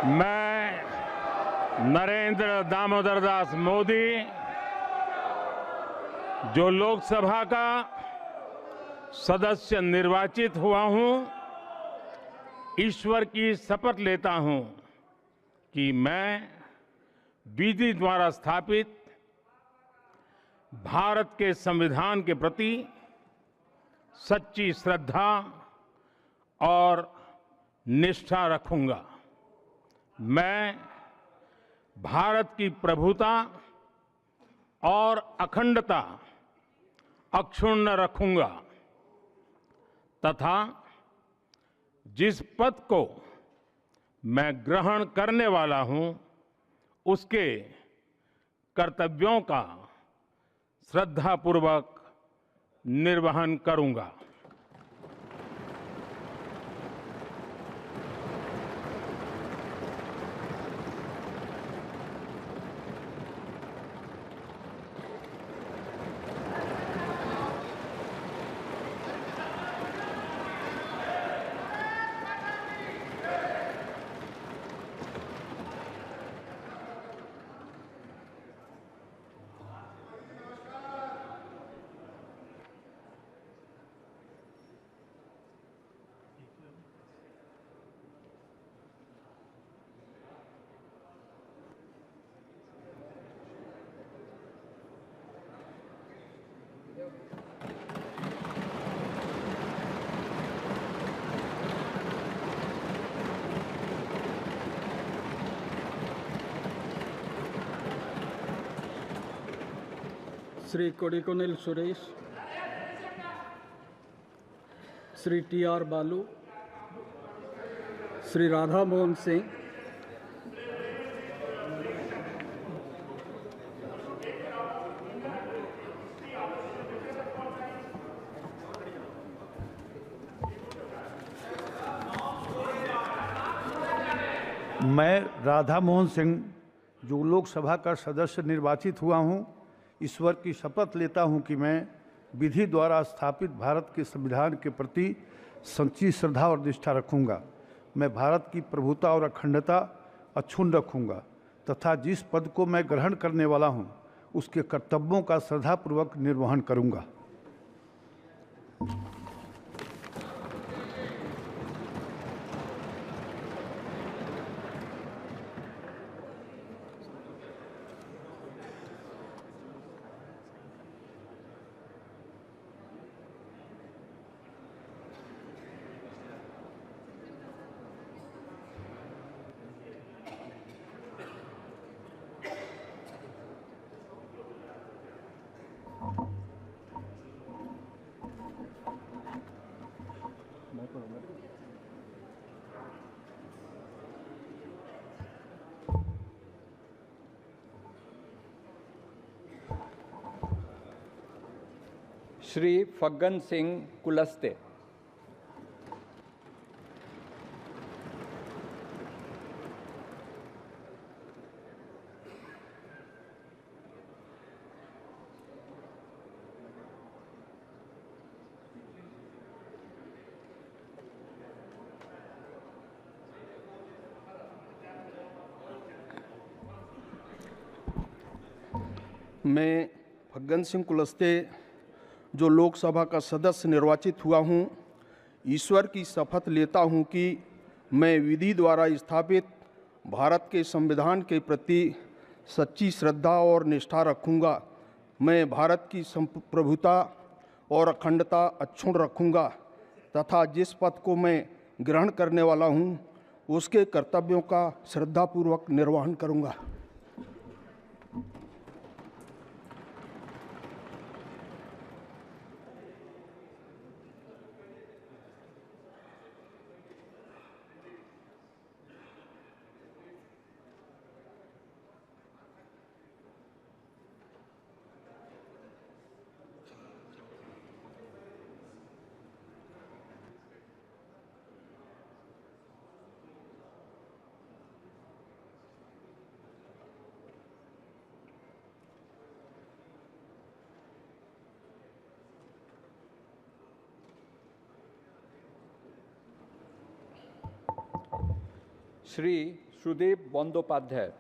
मैं नरेंद्र दामोदर दास मोदी जो लोकसभा का सदस्य निर्वाचित हुआ हूं, ईश्वर की शपथ लेता हूं कि मैं विधि द्वारा स्थापित भारत के संविधान के प्रति सच्ची श्रद्धा और निष्ठा रखूंगा। मैं भारत की प्रभुता और अखंडता अक्षुण्ण रखूंगा तथा जिस पद को मैं ग्रहण करने वाला हूं, उसके कर्तव्यों का श्रद्धापूर्वक निर्वहन करूंगा। श्री कोडिकोनिल सुरेश, श्री टी.आर. बालू, श्री राधा मोहन सिंह, मैं राधा मोहन सिंह जो लोकसभा का सदस्य निर्वाचित हुआ हूं, ईश्वर की शपथ लेता हूं कि मैं विधि द्वारा स्थापित भारत के संविधान के प्रति सच्ची श्रद्धा और निष्ठा रखूंगा। मैं भारत की प्रभुता और अखंडता अक्षुण्ण रखूंगा तथा जिस पद को मैं ग्रहण करने वाला हूं, उसके कर्तव्यों का श्रद्धापूर्वक निर्वहन करूंगा। श्री फग्गन सिंह कुलस्ते, मैं फग्गन सिंह कुलस्ते जो लोकसभा का सदस्य निर्वाचित हुआ हूं, ईश्वर की शपथ लेता हूं कि मैं विधि द्वारा स्थापित भारत के संविधान के प्रति सच्ची श्रद्धा और निष्ठा रखूंगा। मैं भारत की प्रभुता और अखंडता अक्षुण्ण रखूंगा तथा जिस पद को मैं ग्रहण करने वाला हूं, उसके कर्तव्यों का श्रद्धापूर्वक निर्वहन करूंगा। श्री सुदीप बंदोपाध्याय।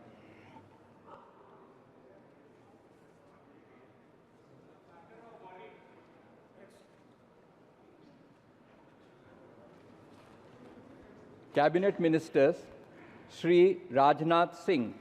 कैबिनेट मिनिस्टर्स श्री राजनाथ सिंह,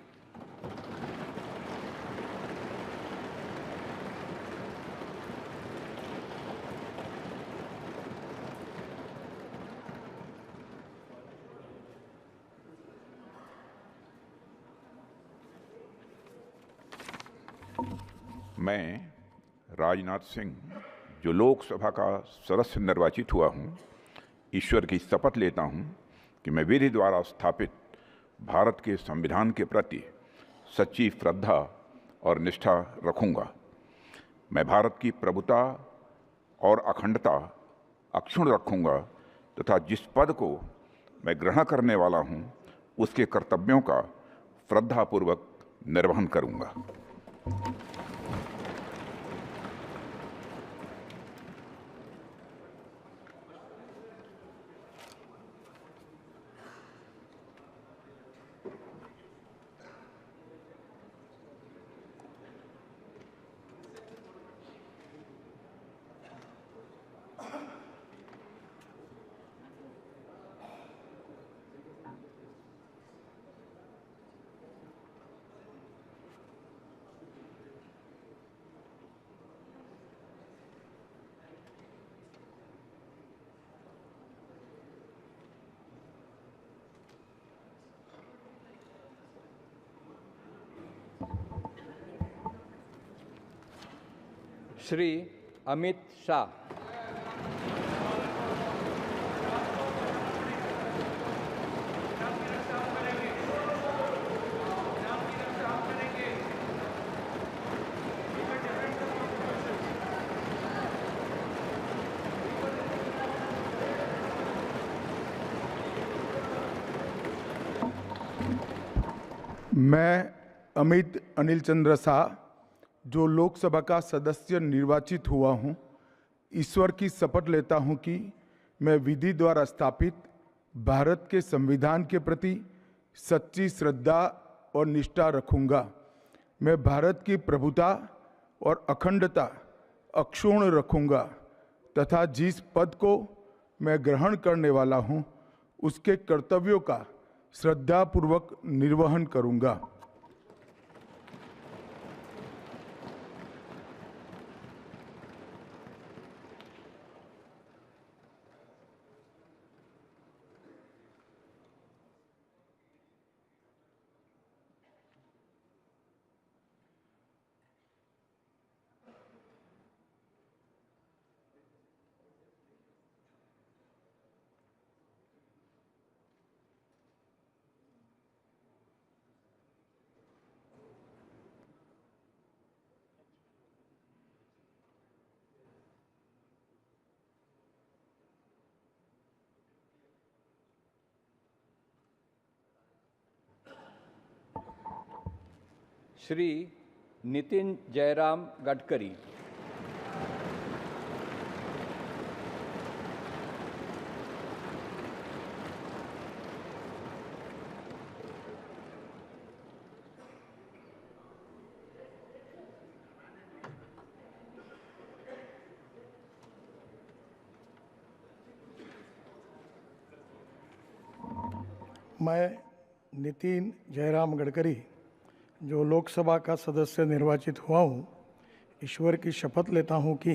मैं राजनाथ सिंह, जो लोकसभा का सदस्य निर्वाचित हुआ हूं, ईश्वर की शपथ लेता हूं कि मैं विधि द्वारा स्थापित भारत के संविधान के प्रति सच्ची श्रद्धा और निष्ठा रखूंगा। मैं भारत की प्रभुता और अखंडता अक्षुण्ण रखूंगा तथा जिस पद को मैं ग्रहण करने वाला हूं, उसके कर्तव्यों का श्रद्धापूर्वक निर्वहन करूंगा। श्री अमित शाह, मैं अमित अनिल चंद्र शाह, जो लोकसभा का सदस्य निर्वाचित हुआ हूं, ईश्वर की शपथ लेता हूं कि मैं विधि द्वारा स्थापित भारत के संविधान के प्रति सच्ची श्रद्धा और निष्ठा रखूंगा। मैं भारत की प्रभुता और अखंडता अक्षुण्ण रखूंगा तथा जिस पद को मैं ग्रहण करने वाला हूं, उसके कर्तव्यों का श्रद्धापूर्वक निर्वहन करूंगा। श्री नितिन जयराम गडकरी, मैं नितिन जयराम गडकरी, जो लोकसभा का सदस्य निर्वाचित हुआ हूँ, ईश्वर की शपथ लेता हूँ कि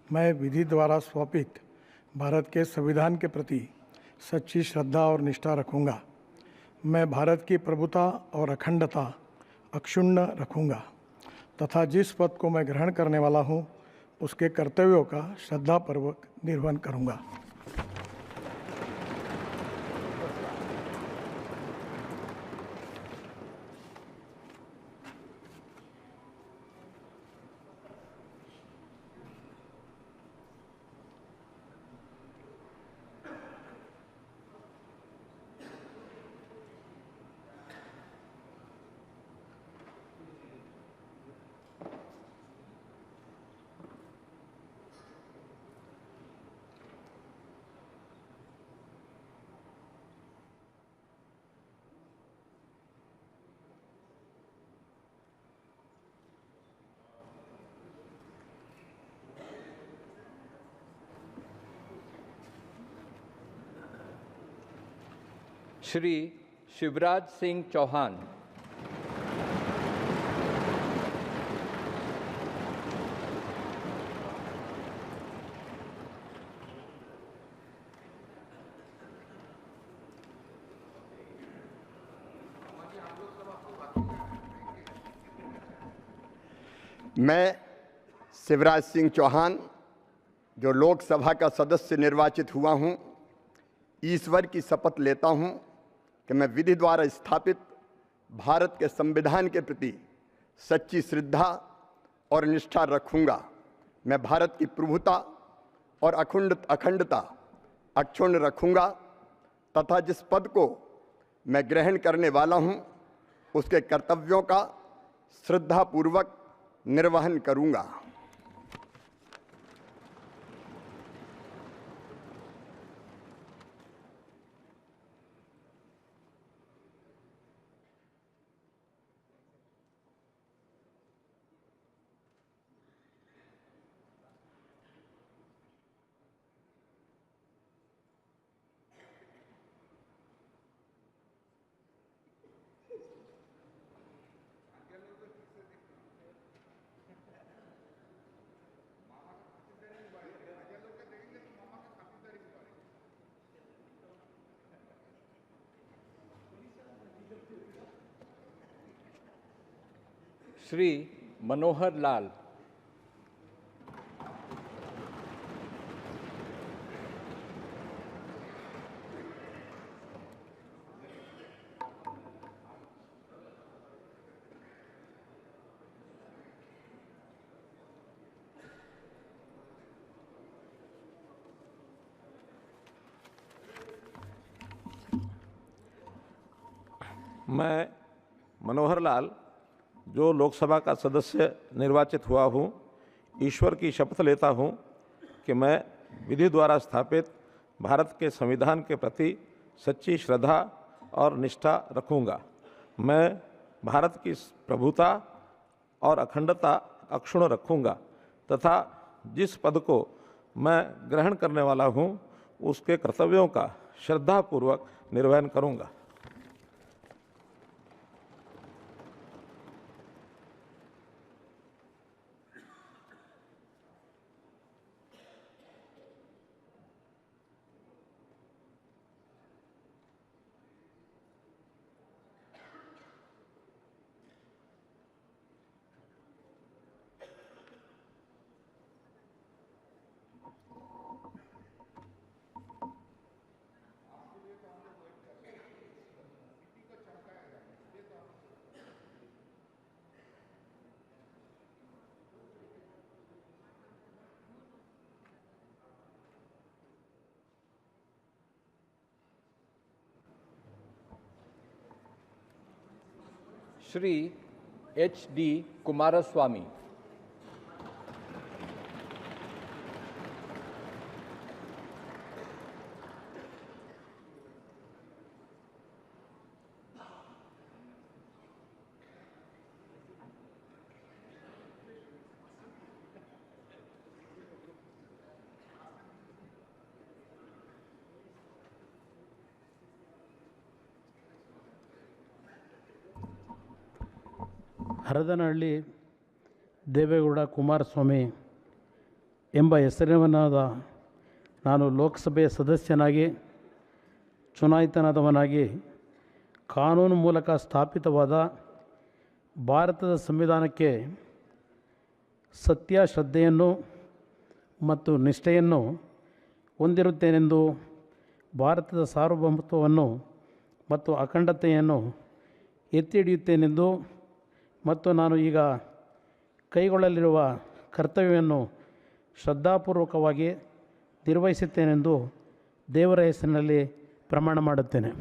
मैं विधि द्वारा स्थापित भारत के संविधान के प्रति सच्ची श्रद्धा और निष्ठा रखूँगा। मैं भारत की प्रभुता और अखंडता अक्षुण्ण रखूँगा तथा जिस पद को मैं ग्रहण करने वाला हूँ, उसके कर्तव्यों का श्रद्धापूर्वक निर्वहन करूँगा। श्री शिवराज सिंह चौहान। मैं शिवराज सिंह चौहान जो लोकसभा का सदस्य निर्वाचित हुआ हूं, ईश्वर की शपथ लेता हूं कि मैं विधि द्वारा स्थापित भारत के संविधान के प्रति सच्ची श्रद्धा और निष्ठा रखूंगा। मैं भारत की प्रभुता और अखंडता अक्षुण्ण रखूंगा तथा जिस पद को मैं ग्रहण करने वाला हूं, उसके कर्तव्यों का श्रद्धापूर्वक निर्वहन करूंगा। श्री मनोहर लाल। मैं मनोहर लाल जो लोकसभा का सदस्य निर्वाचित हुआ हूँ, ईश्वर की शपथ लेता हूँ कि मैं विधि द्वारा स्थापित भारत के संविधान के प्रति सच्ची श्रद्धा और निष्ठा रखूँगा। मैं भारत की प्रभुता और अखंडता अक्षुण्ण रखूँगा तथा जिस पद को मैं ग्रहण करने वाला हूँ, उसके कर्तव्यों का श्रद्धापूर्वक निर्वहन करूँगा। श्री HD कुमारस्वामी। ಹರದನಹಳ್ಳಿ ದೇವೇಗೌಡ ಕುಮಾರಸ್ವಾಮಿ ಎಂಬ ಹೆಸರಿನವನಾದ ನಾನು ಲೋಕಸಭೆಯ ಸದಸ್ಯನಾಗಿ ಚುನಾಯಿತನಾದವನಾಗಿ ಕಾನೂನು ಮೂಲಕ ಸ್ಥಾಪಿತವಾದ ಭಾರತದ ಸಂವಿಧಾನಕ್ಕೆ ಸತ್ಯ ಶ್ರದ್ಧೆಯನ್ನು ಮತ್ತು ನಿಷ್ಠೆಯನ್ನು ಹೊಂದಿರುತ್ತೇನೆಂದು ಭಾರತದ ಸಾರ್ವಭೌಮತ್ವವನ್ನು ಮತ್ತು ಅಖಂಡತೆಯನ್ನು ಎತ್ತಿ ಹಿಡಿಯುತ್ತೇನೆಂದು ಮತ್ತು ನಾನು ಈಗ ಕೈಗೊಳ್ಳಲಿರುವ ಕರ್ತವ್ಯವನ್ನು ಶ್ರದ್ಧಾಪೂರ್ವಕವಾಗಿ ನಿರ್ವಹಿಸುತ್ತೇನೆಂದು ದೇವರ ಹೆಸರಿನಲ್ಲಿ ಪ್ರಮಾಣ ಮಾಡುತ್ತೇನೆ.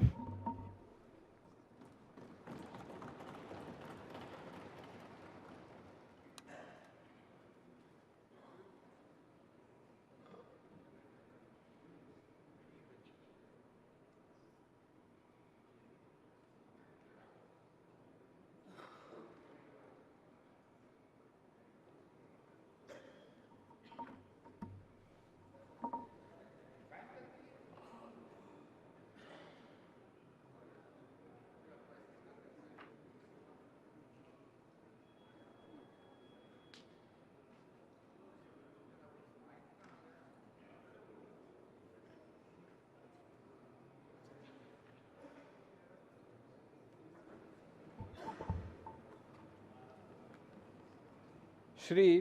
श्री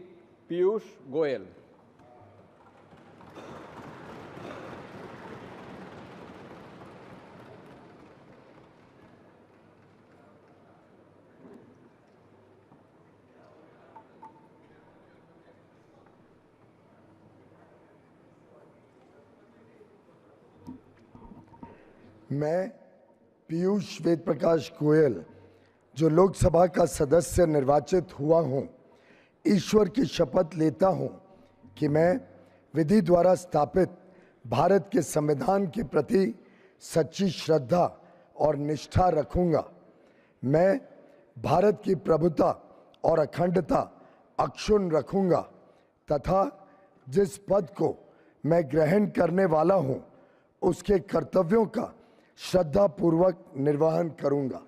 पीयूष गोयल। मैं पीयूष वेद प्रकाश गोयल जो लोकसभा का सदस्य निर्वाचित हुआ हूं, ईश्वर की शपथ लेता हूं कि मैं विधि द्वारा स्थापित भारत के संविधान के प्रति सच्ची श्रद्धा और निष्ठा रखूंगा। मैं भारत की प्रभुता और अखंडता अक्षुण्ण रखूंगा तथा जिस पद को मैं ग्रहण करने वाला हूं, उसके कर्तव्यों का श्रद्धापूर्वक निर्वहन करूंगा।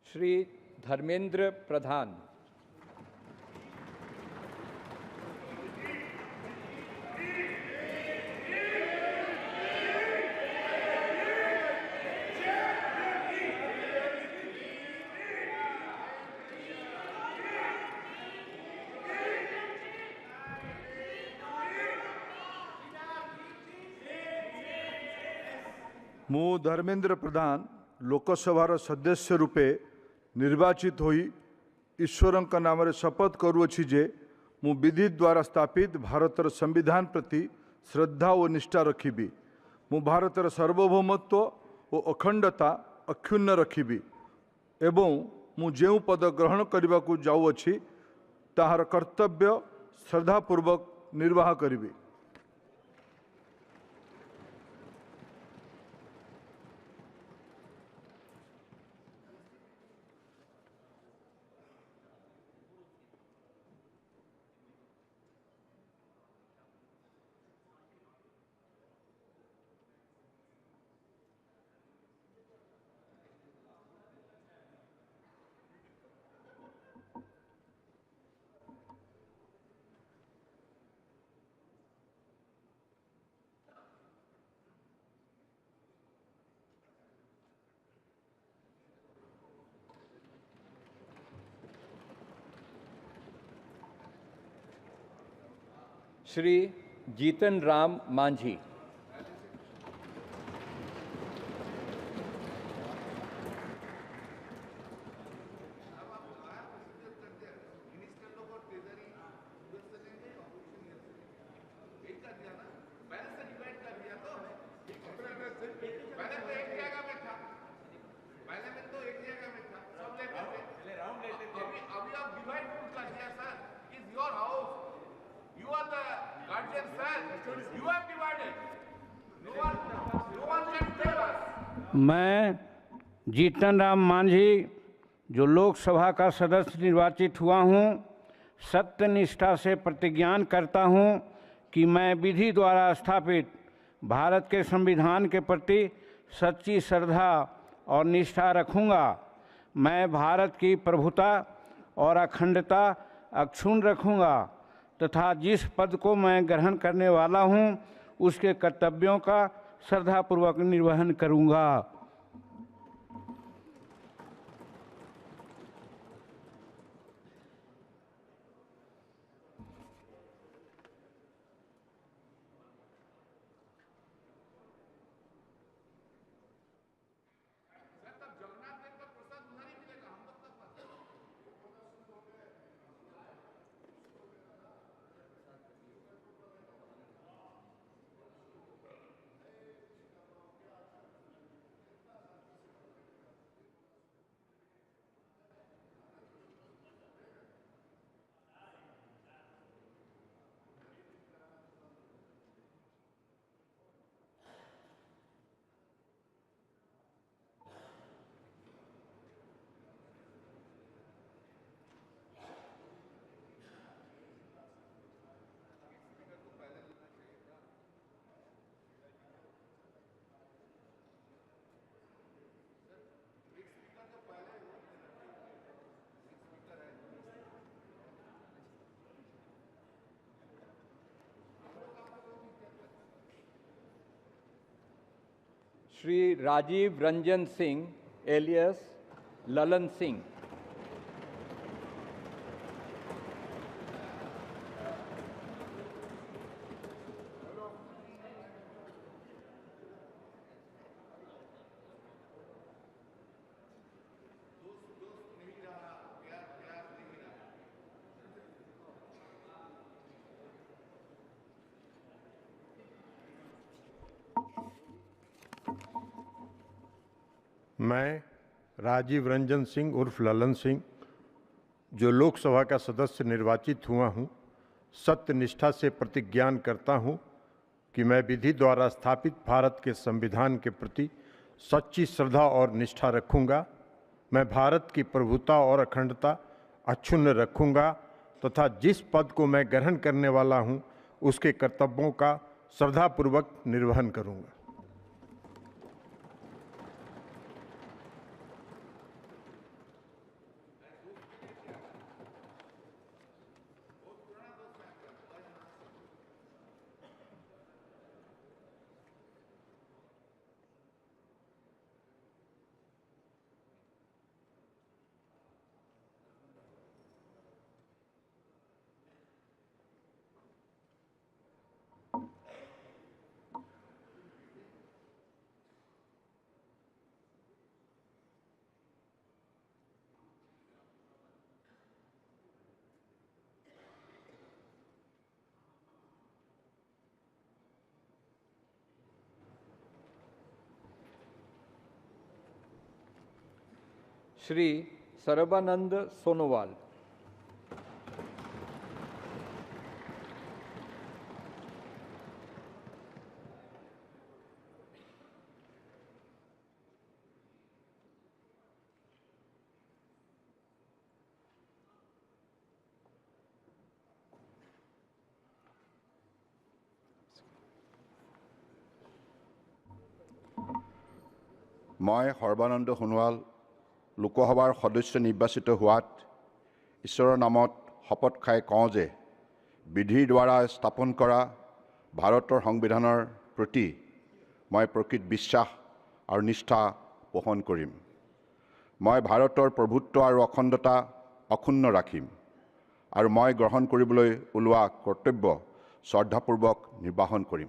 श्री धर्मेंद्र प्रधान। ମୁଁ ଧର୍ମେନ୍ଦ୍ର ପ୍ରଧାନ ଲୋକସଭାର ସଦସ୍ୟ ରୂପେ ନିର୍ବାଚିତ ହୋଇ ଈଶ୍ୱରଙ୍କ ନାମରେ ଶପଥ କରୁଅଛି ଯେ ମୁଁ ବିଧି ଦ୍ୱାରା ସ୍ଥାପିତ ଭାରତର ସମ୍ବିଧାନ ପ୍ରତି ଶ୍ରଦ୍ଧା ଓ ନିଷ୍ଠା ରଖିବି। ମୁଁ ଭାରତର ସାର୍ବଭୌମତ୍ୱ ଓ ଅଖଣ୍ଡତା ଅକ୍ଷୁଣ୍ଣ ରଖିବି ଏବଂ ମୁଁ ଯେଉଁ ପଦ ଗ୍ରହଣ କରିବାକୁ ଯାଉଅଛି ତାହାର କର୍ତ୍ତବ୍ୟ ଶ୍ରଦ୍ଧାପୂର୍ବକ ନିର୍ବାହ କରିବି। श्री जीतन राम मांझी। मैं जीतन राम मांझी जो लोकसभा का सदस्य निर्वाचित हुआ हूँ, सत्यनिष्ठा से प्रतिज्ञान करता हूँ कि मैं विधि द्वारा स्थापित भारत के संविधान के प्रति सच्ची श्रद्धा और निष्ठा रखूँगा। मैं भारत की प्रभुता और अखंडता अक्षुण्ण रखूँगा तथा जिस पद को मैं ग्रहण करने वाला हूँ, उसके कर्तव्यों का श्रद्धापूर्वक निर्वहन करूँगा। श्री राजीव रंजन सिंह एलियस ललन सिंह। मैं राजीव रंजन सिंह उर्फ ललन सिंह, जो लोकसभा का सदस्य निर्वाचित हुआ हूँ, सत्य निष्ठा से प्रतिज्ञान करता हूँ कि मैं विधि द्वारा स्थापित भारत के संविधान के प्रति सच्ची श्रद्धा और निष्ठा रखूँगा। मैं भारत की प्रभुता और अखंडता अक्षुण्ण रखूँगा तथा जिस पद को मैं ग्रहण करने वाला हूँ उसके कर्तव्यों का श्रद्धापूर्वक निर्वहन करूँगा। श्री सर्बानंद सोनोवाल। मैं सर्बानंद सोनोवाल लोकसभार सदस्य निर्वाचित होवात ईश्वৰৰ नामत शपथ खाई कওঁ जे विधिर द्वारा स्थापन करा भारतर संविधाনৰ प्रति मैं प्रकृत विश्वास और निष्ठा पोषण करिम। मैं भारतर प्रभुत्व और अखंडता अक्षुण्ण राखिम और मैं ग्रहण কৰিবলৈ ওলোৱা कर्तव्य श्रद्धापूर्वक निर्वाहन करिम।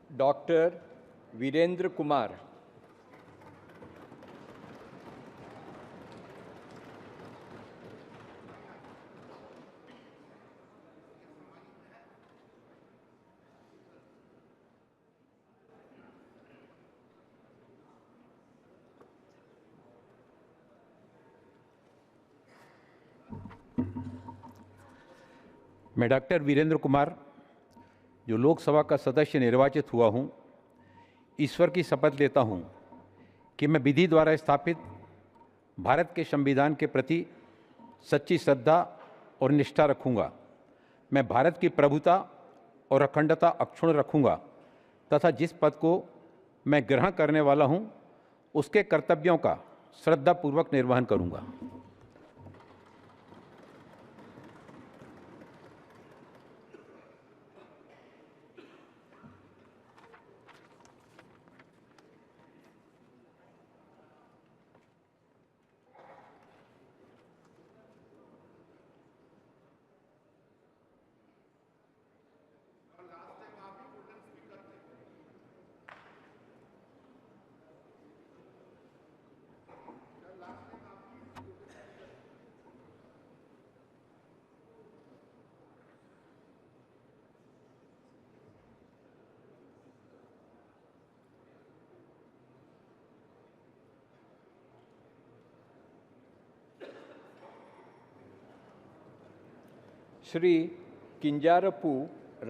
डॉक्टर वीरेंद्र कुमार। मैं डॉक्टर वीरेंद्र कुमार, जो लोकसभा का सदस्य निर्वाचित हुआ हूँ, ईश्वर की शपथ लेता हूँ कि मैं विधि द्वारा स्थापित भारत के संविधान के प्रति सच्ची श्रद्धा और निष्ठा रखूँगा। मैं भारत की प्रभुता और अखंडता अक्षुण्ण रखूँगा तथा जिस पद को मैं ग्रहण करने वाला हूँ उसके कर्तव्यों का श्रद्धापूर्वक निर्वहन करूँगा। श्री किंजारपू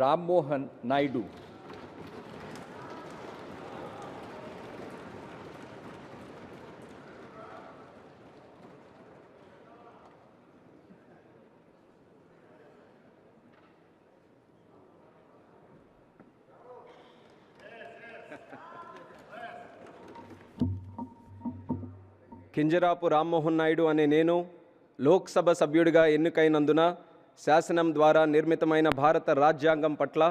राम मोहन नायडू। కింజరాపు రామ్మోహన్ నాయుడు అనే నేను లోక్సభ సభ్యుడిగా ఎన్నికైనందున శాసనం ద్వారా నిర్మితమైన భారత రాజ్యాంగం పట్ల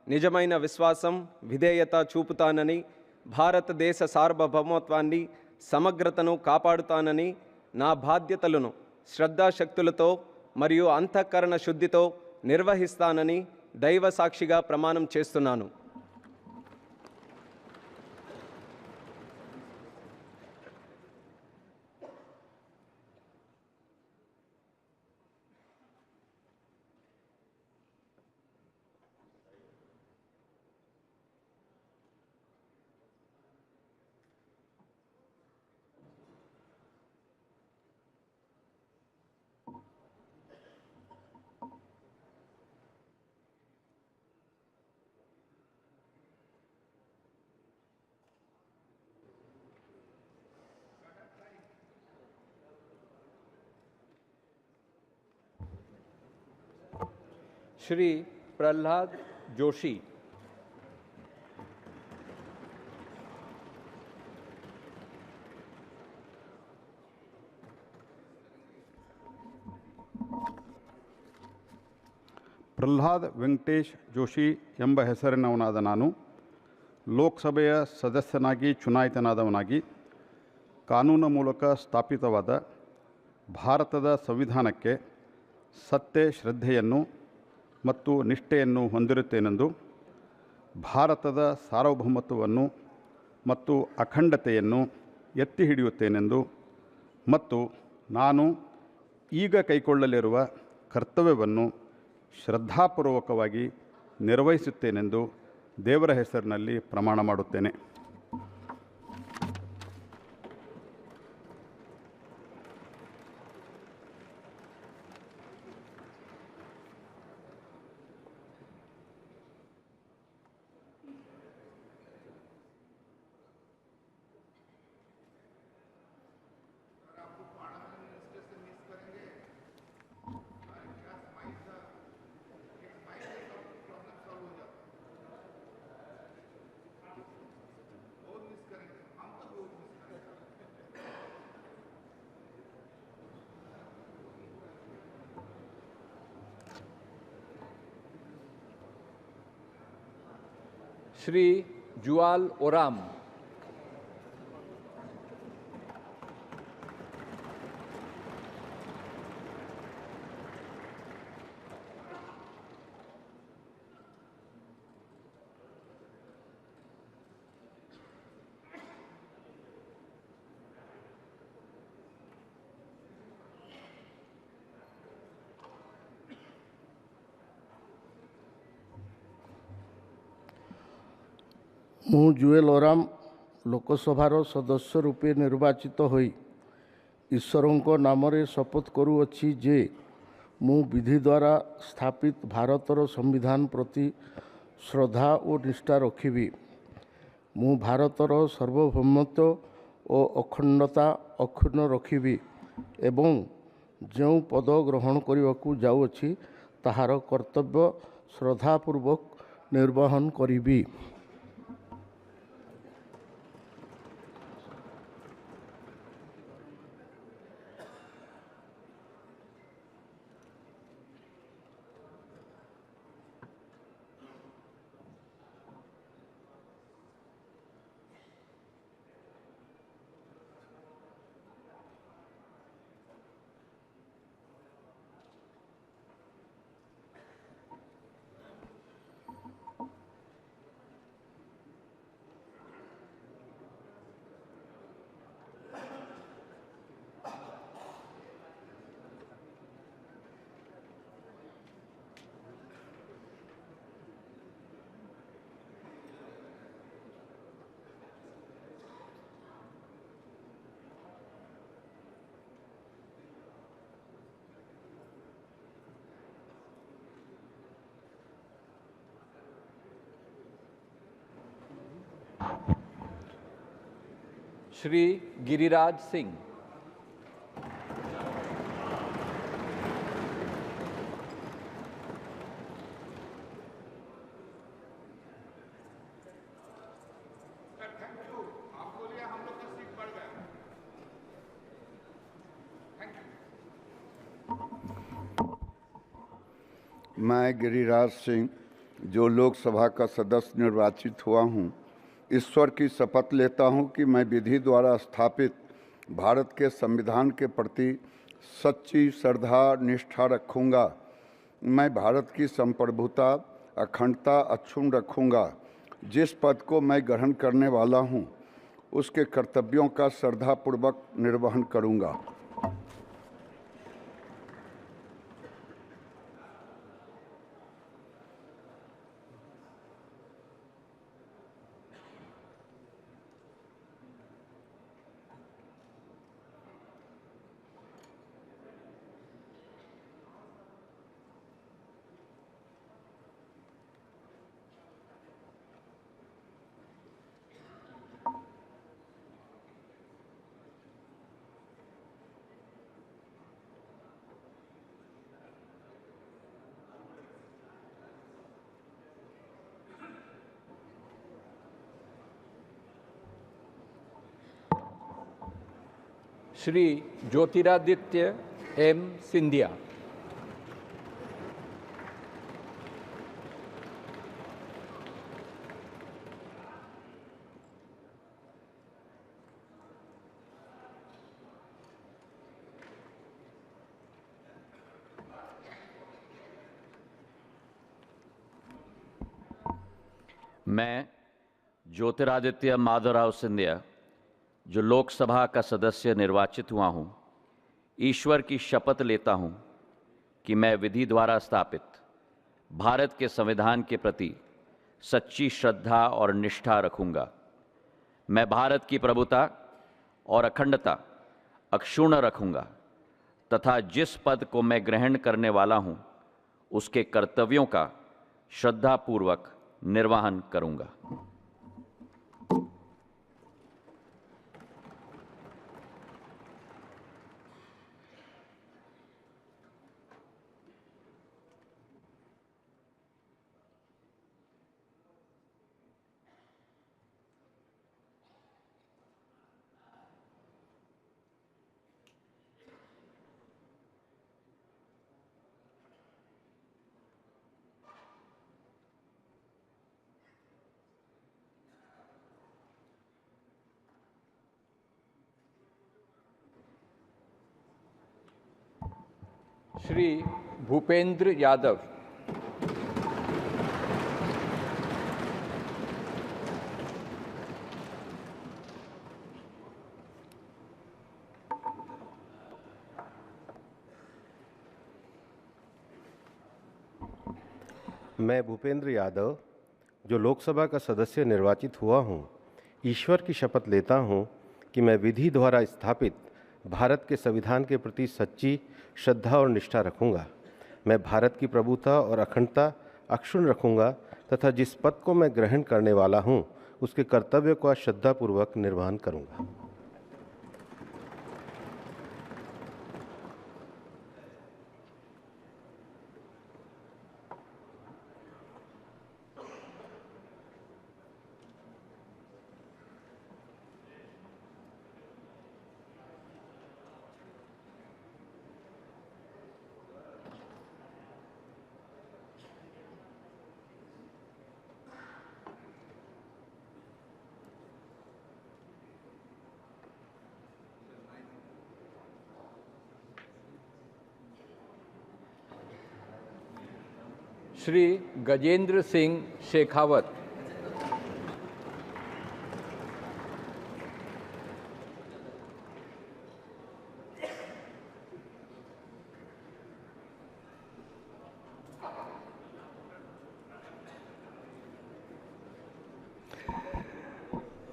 నిజమైన విశ్వాసం, విధేయత చూపుతానని, భారతదేశ సార్వభౌమత్వాన్ని, సమగ్రతను కాపాడుతానని, నా బాధ్యతలను శ్రద్ధాశక్తులతో మరియు అంతఃకరణ శుద్ధితో నిర్వహిస్తానని దైవ సాక్షిగా ప్రమాణం చేస్తున్నాను. श्री प्रहलाद जोशी। ಪ್ರಹ್ಲಾದ್ ವೆಂಕಟೇಶ್ ಜೋಶಿ ಎಂಬ ಹೆಸರಿನವನಾದ ನಾನು ಲೋಕಸಭೆಯ ಸದಸ್ಯನಾಗಿ ಚುನಾಯಿತನಾದವನಾಗಿ ಕಾನೂನು ಮೂಲಕ ಸ್ಥಾಪಿತವಾದ ಭಾರತದ ಸಂವಿಧಾನಕ್ಕೆ ಸತ್ಯ, ಶ್ರದ್ಧೆಯನ್ನು ಮತ್ತು ನಿಷ್ಠೆಯನ್ನು ಹೊಂದಿರುತ್ತೇನೆಂದು, ಭಾರತದ ಸಾರ್ವಭೌಮತ್ವವನ್ನು ಮತ್ತು ಅಖಂಡತೆಯನ್ನು ಎತ್ತಿ ಹಿಡಿಯುತ್ತೇನೆಂದು ಮತ್ತು ನಾನು ಈಗ ಕೈಗೊಳ್ಳಲಿರುವ ಕರ್ತವ್ಯವನ್ನು ಶ್ರದ್ಧಾಪೂರ್ವಕವಾಗಿ ನಿರ್ವಹಿಸುತ್ತೇನೆಂದು ದೇವರ ಹೆಸರಿನಲ್ಲಿ ಪ್ರಮಾಣ ಮಾಡುತ್ತೇನೆ. श्री जुआल ओराम। ମୁଁ ଜୁଏଲ ଓରାମ ଲୋକସଭାର ସଦସ୍ୟ ରୂପେ ନିର୍ବାଚିତ ହୋଇ ଈଶ୍ୱରଙ୍କ ନାମରେ ଶପଥ କରୁଅଛି ଯେ ମୁଁ ବିଧି ଦ୍ୱାରା ସ୍ଥାପିତ ଭାରତର ସମ୍ବିଧାନ ପ୍ରତି ଶ୍ରଦ୍ଧା ଓ ନିଷ୍ଠା ରଖିବି। ମୁଁ ଭାରତର ସାର୍ବଭୌମତ୍ୱ ଓ ଅଖଣ୍ଡତା ଅକ୍ଷୁଣ୍ଣ ରଖିବି ଏବଂ ଯେଉଁ ପଦ ଗ୍ରହଣ କରିବାକୁ ଯାଉଅଛି ତାହାର କର୍ତ୍ତବ୍ୟ ଶ୍ରଦ୍ଧାପୂର୍ବକ ନିର୍ବାହନ କରିବି। श्री गिरिराज सिंह। मैं गिरिराज सिंह, जो लोकसभा का सदस्य निर्वाचित हुआ हूँ, ईश्वर की शपथ लेता हूँ कि मैं विधि द्वारा स्थापित भारत के संविधान के प्रति सच्ची श्रद्धा निष्ठा रखूँगा। मैं भारत की संप्रभुता अखंडता अक्षुण्ण रखूँगा। जिस पद को मैं ग्रहण करने वाला हूँ, उसके कर्तव्यों का श्रद्धापूर्वक निर्वहन करूँगा। श्री ज्योतिरादित्य एम सिंधिया। मैं ज्योतिरादित्य माधवराव सिंधिया, जो लोकसभा का सदस्य निर्वाचित हुआ हूँ, ईश्वर की शपथ लेता हूँ कि मैं विधि द्वारा स्थापित भारत के संविधान के प्रति सच्ची श्रद्धा और निष्ठा रखूँगा। मैं भारत की प्रभुता और अखंडता अक्षुण्ण रखूँगा तथा जिस पद को मैं ग्रहण करने वाला हूँ, उसके कर्तव्यों का श्रद्धापूर्वक निर्वहन करूँगा। श्री भूपेंद्र यादव। मैं भूपेंद्र यादव, जो लोकसभा का सदस्य निर्वाचित हुआ हूँ, ईश्वर की शपथ लेता हूँ कि मैं विधि द्वारा स्थापित भारत के संविधान के प्रति सच्ची श्रद्धा और निष्ठा रखूँगा। मैं भारत की प्रभुता और अखंडता अक्षुण्ण रखूँगा तथा जिस पद को मैं ग्रहण करने वाला हूँ, उसके कर्तव्य का श्रद्धापूर्वक निर्वहन करूँगा। श्री गजेंद्र सिंह शेखावत।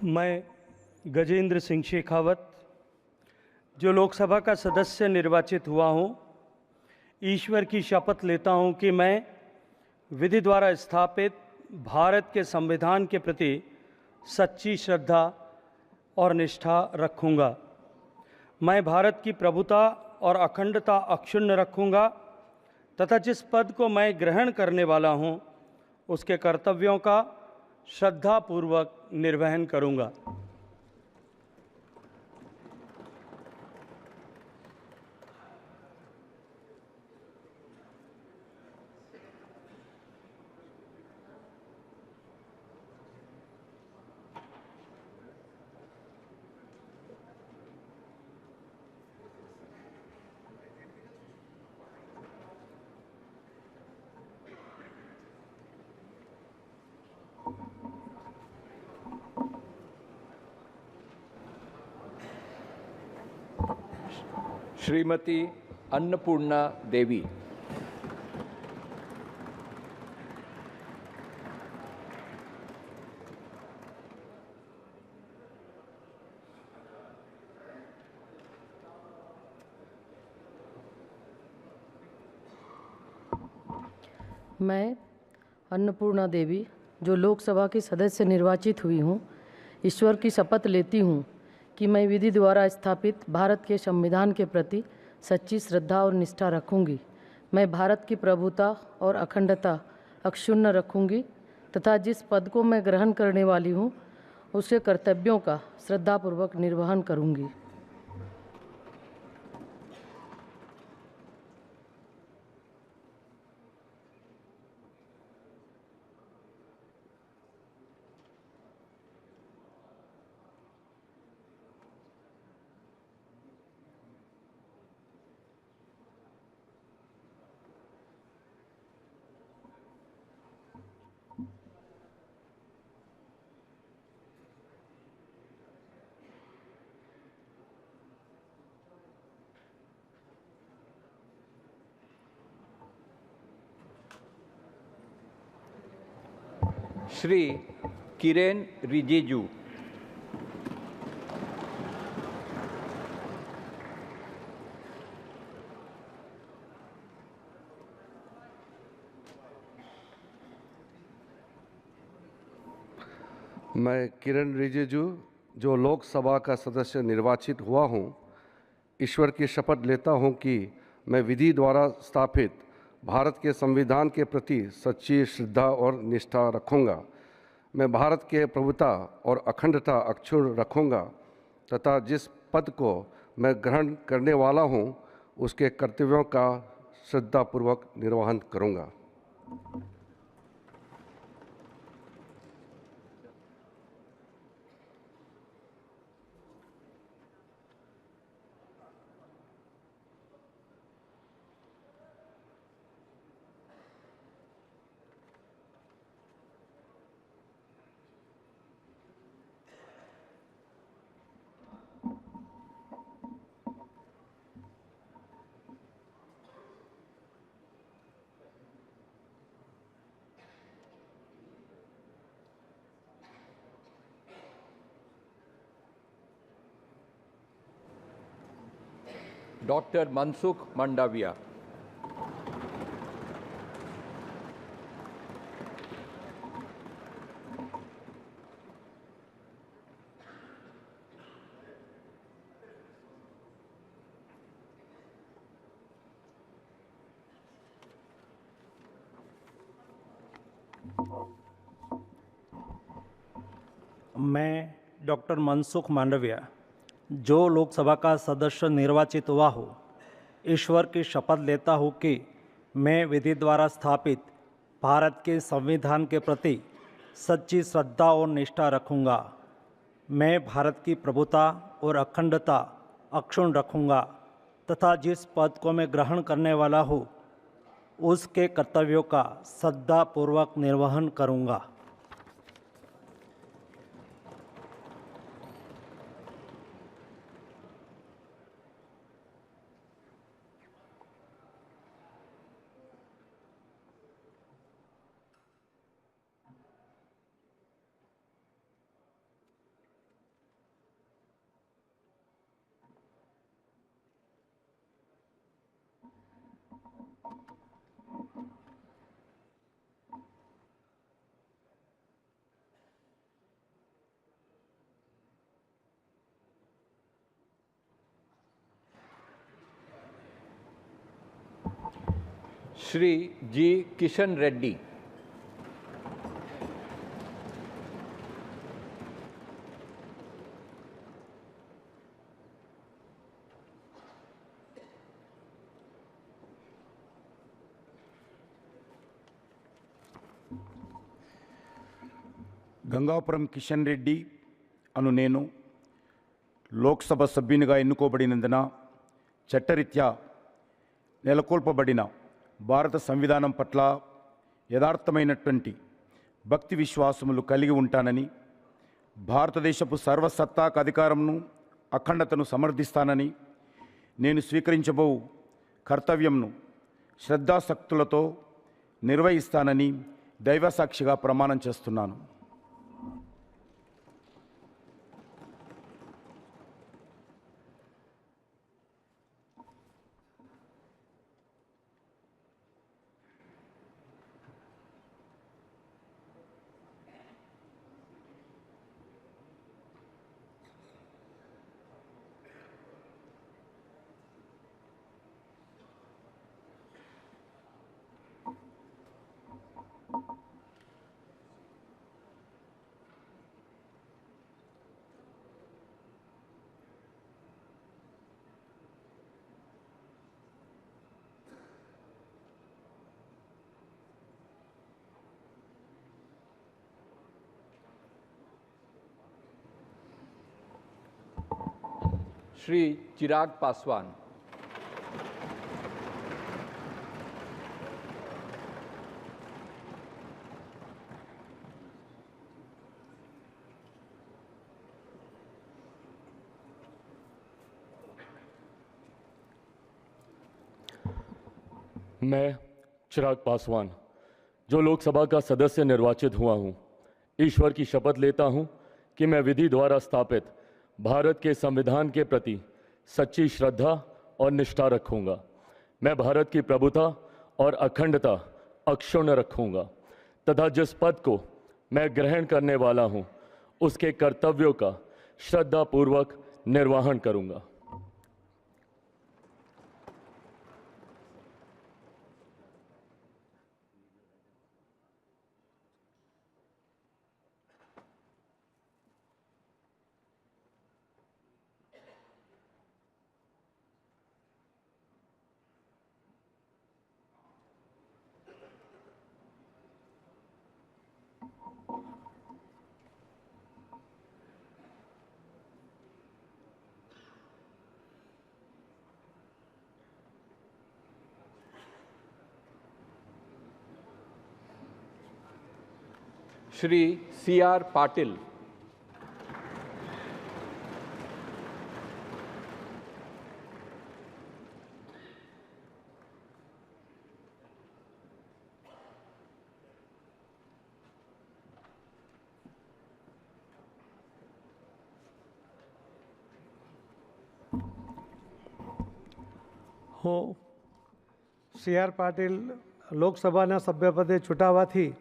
मैं गजेंद्र सिंह शेखावत, जो लोकसभा का सदस्य निर्वाचित हुआ हूँ, ईश्वर की शपथ लेता हूँ कि मैं विधि द्वारा स्थापित भारत के संविधान के प्रति सच्ची श्रद्धा और निष्ठा रखूँगा। मैं भारत की प्रभुता और अखंडता अक्षुण्ण रखूँगा तथा जिस पद को मैं ग्रहण करने वाला हूँ उसके कर्तव्यों का श्रद्धापूर्वक निर्वहन करूँगा। श्रीमती अन्नपूर्णा देवी। मैं अन्नपूर्णा देवी जो लोकसभा की सदस्य निर्वाचित हुई हूँ, ईश्वर की शपथ लेती हूँ कि मैं विधि द्वारा स्थापित भारत के संविधान के प्रति सच्ची श्रद्धा और निष्ठा रखूंगी। मैं भारत की प्रभुता और अखंडता अक्षुण्ण रखूंगी तथा जिस पद को मैं ग्रहण करने वाली हूँ उसके कर्तव्यों का श्रद्धापूर्वक निर्वहन करूंगी। श्री किरेन रिजिजू। मैं किरण रिजिजू जो लोकसभा का सदस्य निर्वाचित हुआ हूँ, ईश्वर की शपथ लेता हूँ कि मैं विधि द्वारा स्थापित भारत के संविधान के प्रति सच्ची श्रद्धा और निष्ठा रखूँगा। मैं भारत के प्रभुता और अखंडता अक्षुण्ण रखूँगा तथा जिस पद को मैं ग्रहण करने वाला हूँ उसके कर्तव्यों का श्रद्धापूर्वक निर्वहन करूँगा। डॉक्टर मनसुख मंडाविया। मैं डॉक्टर मनसुख मांडविया जो लोकसभा का सदस्य निर्वाचित हुआ हूँ, ईश्वर की शपथ लेता हूँ कि मैं विधि द्वारा स्थापित भारत के संविधान के प्रति सच्ची श्रद्धा और निष्ठा रखूँगा। मैं भारत की प्रभुता और अखंडता अक्षुण्ण रखूँगा तथा जिस पद को मैं ग्रहण करने वाला हूँ उसके कर्तव्यों का श्रद्धापूर्वक निर्वहन करूँगा। श्री जी किशन रेड्डी। గంగాపురం కిషన్ రెడ్డి అను నేను లోక్సభ సభ్యునిగా ఎన్నుకోబడినందున చట్టరీత్యా నెలకొల్పబడిన భారత సంవిధానం పట్ల యథార్థమైనటువంటి భక్తి విశ్వాసములు కలిగి ఉంటానని, భారతదేశపు సర్వసత్తాక అధికారంను అఖండతను సమర్థిస్తానని, నేను స్వీకరించబో కర్తవ్యంను శ్రద్ధాశక్తులతో నిర్వహిస్తానని దైవసాక్షిగా ప్రమాణం చేస్తున్నాను. श्री चिराग पासवान। मैं चिराग पासवान, जो लोकसभा का सदस्य निर्वाचित हुआ हूं, ईश्वर की शपथ लेता हूं कि मैं विधि द्वारा स्थापित भारत के संविधान के प्रति सच्ची श्रद्धा और निष्ठा रखूंगा। मैं भारत की प्रभुता और अखंडता अक्षुण्ण रखूंगा तथा जिस पद को मैं ग्रहण करने वाला हूं, उसके कर्तव्यों का श्रद्धापूर्वक निर्वहन करूंगा। श्री सी.आर. पाटिल। હું સી.આર. પાટીલ લોકસભાના સભ્યપદે ચૂંટાવાથી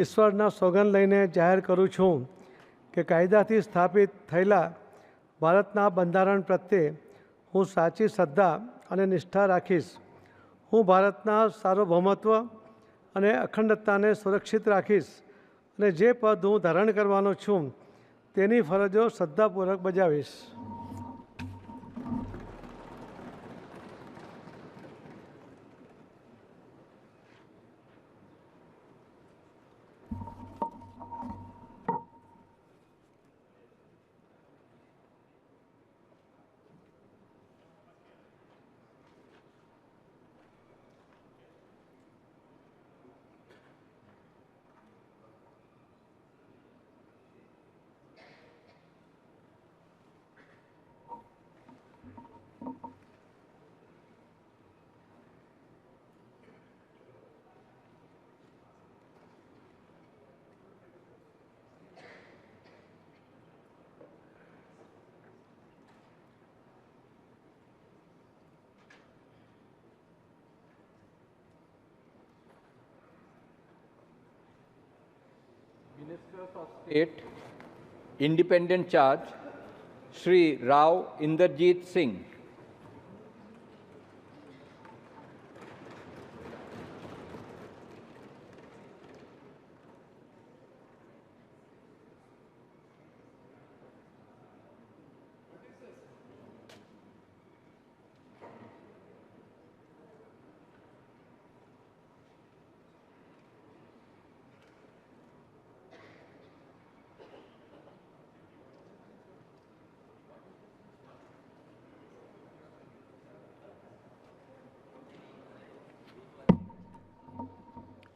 ઈશ્વરના સોગંદ લઈને જાહેર કરું છું કે કાયદાથી સ્થાપિત થયેલા ભારતના બંધારણ પ્રત્યે હું સાચી શ્રદ્ધા અને નિષ્ઠા રાખીશ. હું ભારતના સાર્વભૌમત્વ અને અખંડતાને સુરક્ષિત રાખીશ અને જે પદ હું ધારણ કરવાનો છું તેની ફરજો શ્રદ્ધાપૂર્વક બજાવીશ. Ministers of State, Independent Charge, Shri Rao Inderjeet Singh.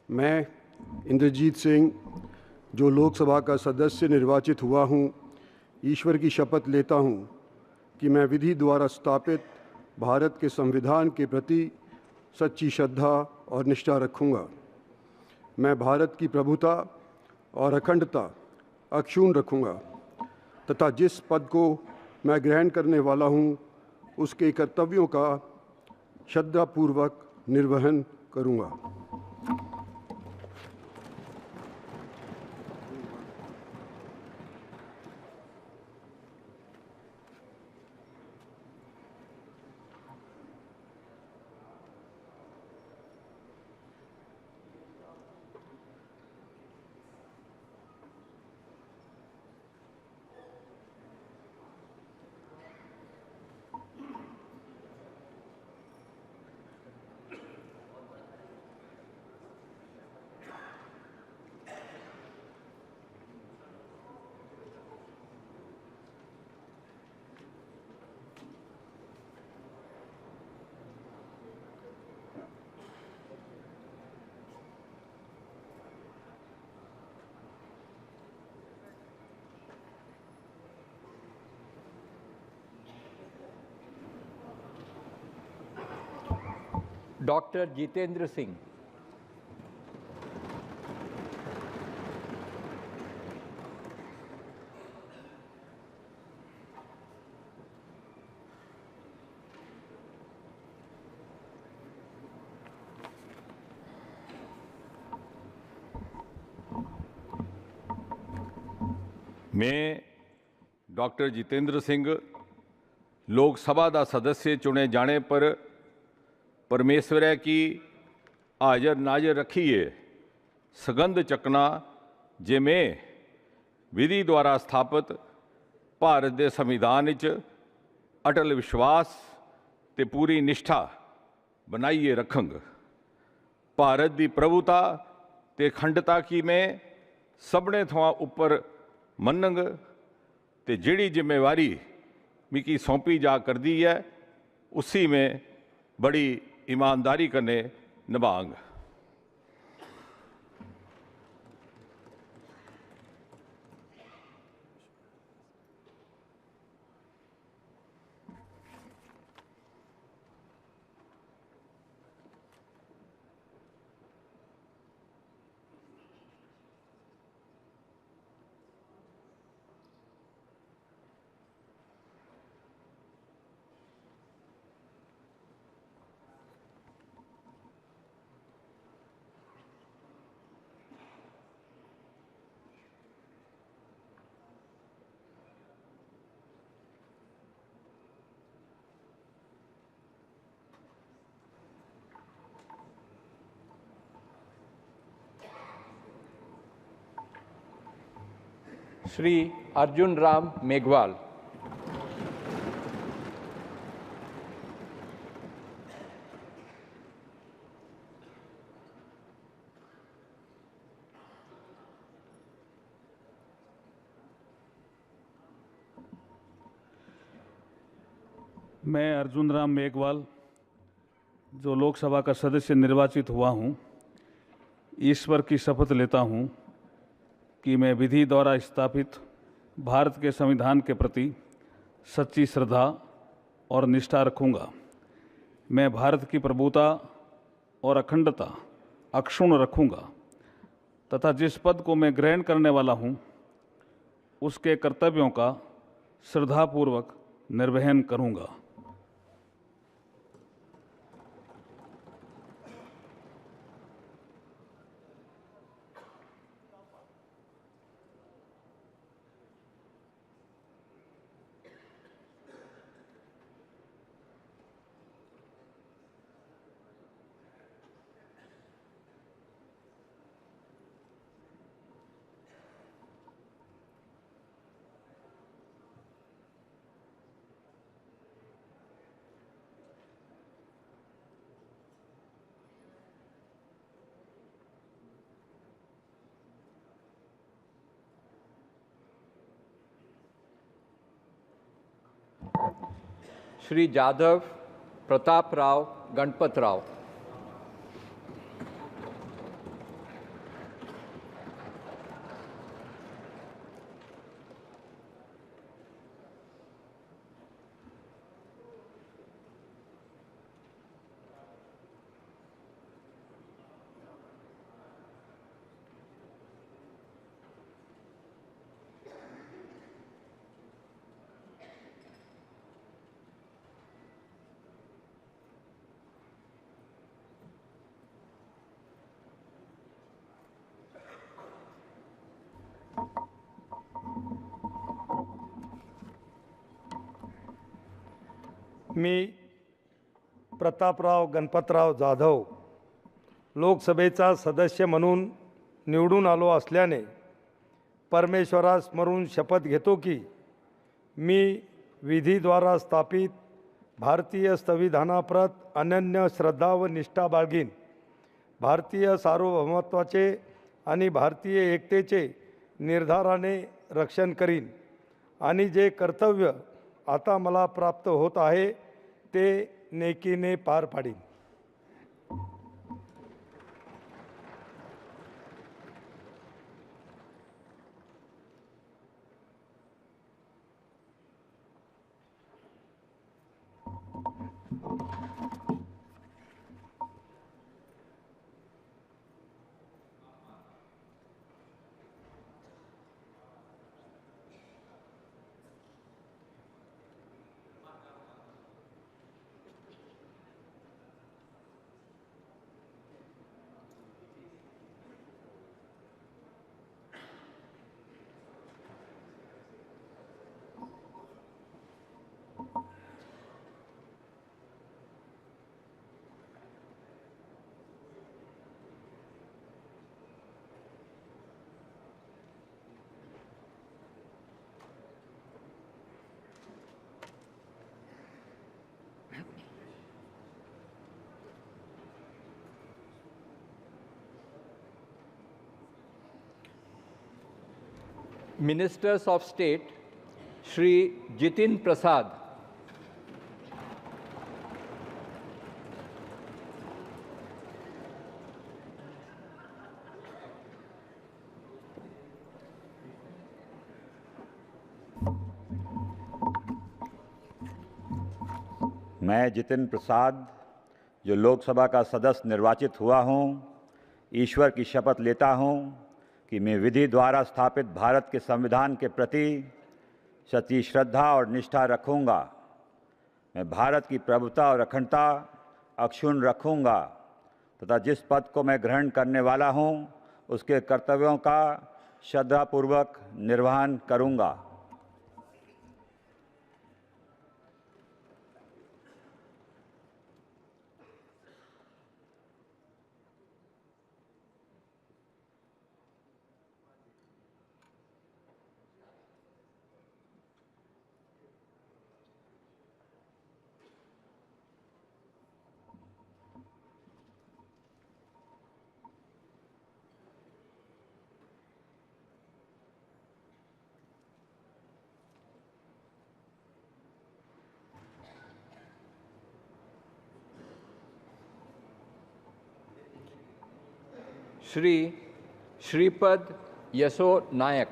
मैं इंद्रजीत सिंह जो लोकसभा का सदस्य निर्वाचित हुआ हूँ, ईश्वर की शपथ लेता हूँ कि मैं विधि द्वारा स्थापित भारत के संविधान के प्रति सच्ची श्रद्धा और निष्ठा रखूँगा। मैं भारत की प्रभुता और अखंडता अक्षुण्ण रखूँगा तथा जिस पद को मैं ग्रहण करने वाला हूँ उसके कर्तव्यों का श्रद्धापूर्वक निर्वहन करूँगा। डॉक्टर जितेंद्र सिंह। मैं डॉक्टर जितेंद्र सिंह लोकसभा का सदस्य चुने जाने पर परमेश्वर की हाजर नाजर रखिए सगंध चकना जे मैं विधि द्वारा स्थापित भारत के संविधान च अटल विश्वास ते पूरी निष्ठा बनाइए रखंग। भारत की प्रभुता ते अखंडता की मैं सबने थमां उपर मनंग ते जिहड़ी जिम्मेवारी मिकी सौंपी जा करदी है उसी में बड़ी ईमानदारी कने निभांग। श्री अर्जुन राम मेघवाल। मैं अर्जुन राम मेघवाल जो लोकसभा का सदस्य निर्वाचित हुआ हूँ, ईश्वर की शपथ लेता हूँ कि मैं विधि द्वारा स्थापित भारत के संविधान के प्रति सच्ची श्रद्धा और निष्ठा रखूँगा। मैं भारत की प्रभुता और अखंडता अक्षुण्ण रखूँगा तथा जिस पद को मैं ग्रहण करने वाला हूँ उसके कर्तव्यों का श्रद्धापूर्वक निर्वहन करूँगा। श्री जाधव प्रताप राव गणपत राव। मी प्रतापराव गणपतराव जाधव लोकसभेचा सदस्य म्हणून निवडून आलो असल्याने परमेश्वरास स्मरून शपथ घेतो की मी विधीद्वारा स्थापित भारतीय संविधानाप्रत अनन्य श्रद्धा व निष्ठा बाळगीन, भारतीय सार्वभौमत्वाचे आणि भारतीय एकतेचे निर्धाराने रक्षण करीन आणि जे कर्तव्य आता मला प्राप्त होत आहे ते नेकीने पार पाडीन. Ministers of State, Shri Jitin Prasad. मैं जितिन प्रसाद, जो लोकसभा का सदस्य निर्वाचित हुआ हूँ, ईश्वर की शपथ लेता हूँ कि मैं विधि द्वारा स्थापित भारत के संविधान के प्रति सच्ची श्रद्धा और निष्ठा रखूँगा। मैं भारत की प्रभुता और अखंडता अक्षुण्ण रखूँगा तथा जिस पद को मैं ग्रहण करने वाला हूँ उसके कर्तव्यों का श्रद्धापूर्वक निर्वहन करूँगा। श्री श्रीपद यसो नायक.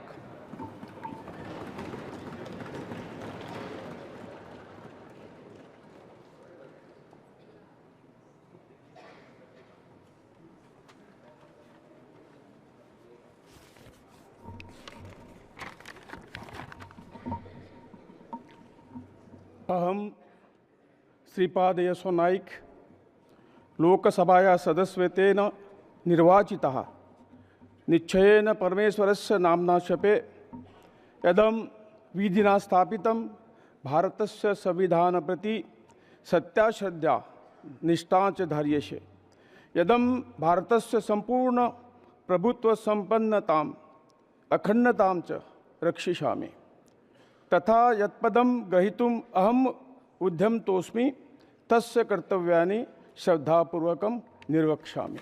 अहम श्रीपाद यसो नाइक लोकसभाया सदस्यत्वेन निर्वाचितः निश्चयेन परमेश्वरस्य नाम्ना शपे यदम विधिना स्थापितं भारतस्य संविधान प्रति सत्याश्रद्धा निष्ठा च धार्यसे यदम भारतस्य संपूर्ण प्रभुत्व संपन्नताम् अखंडतां च रक्षिष्यामि तथा यत्पदं ग्रहीतुम् अहम् उद्यमतोऽस्मि तस्य कर्तव्यानि श्रद्धापूर्वकं निर्वक्ष्यामि।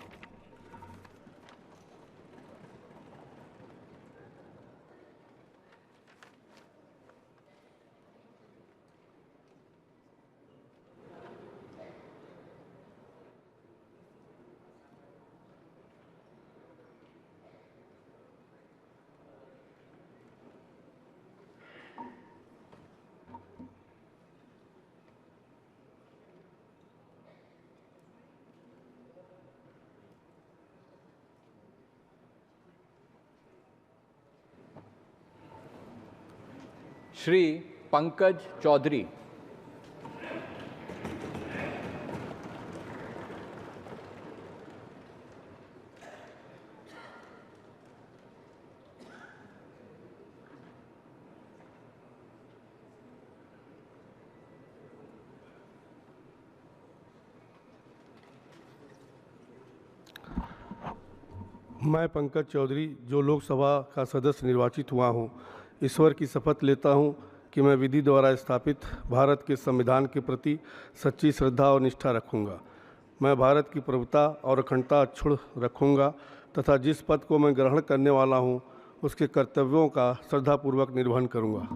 श्री पंकज चौधरी. मैं पंकज चौधरी जो लोकसभा का सदस्य निर्वाचित हुआ हूँ, ईश्वर की शपथ लेता हूँ कि मैं विधि द्वारा स्थापित भारत के संविधान के प्रति सच्ची श्रद्धा और निष्ठा रखूँगा। मैं भारत की प्रभुता और अखंडता अक्षुण्ण रखूँगा तथा जिस पद को मैं ग्रहण करने वाला हूँ उसके कर्तव्यों का श्रद्धापूर्वक निर्वहन करूँगा।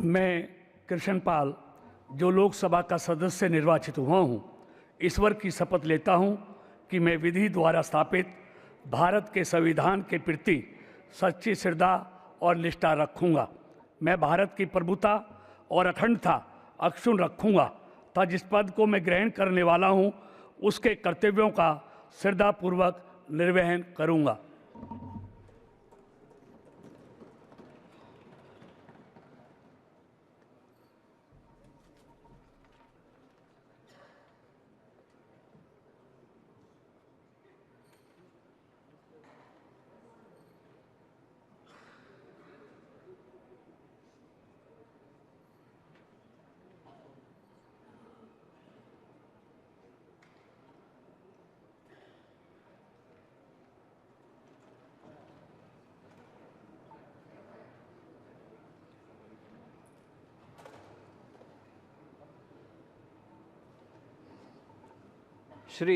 मैं कृष्णपाल जो लोकसभा का सदस्य निर्वाचित हुआ हूँ, ईश्वर की शपथ लेता हूँ कि मैं विधि द्वारा स्थापित भारत के संविधान के प्रति सच्ची श्रद्धा और निष्ठा रखूँगा। मैं भारत की प्रभुता और अखंडता अक्षुण्ण रखूँगा तथा जिस पद को मैं ग्रहण करने वाला हूँ उसके कर्तव्यों का श्रद्धापूर्वक निर्वहन करूँगा। श्री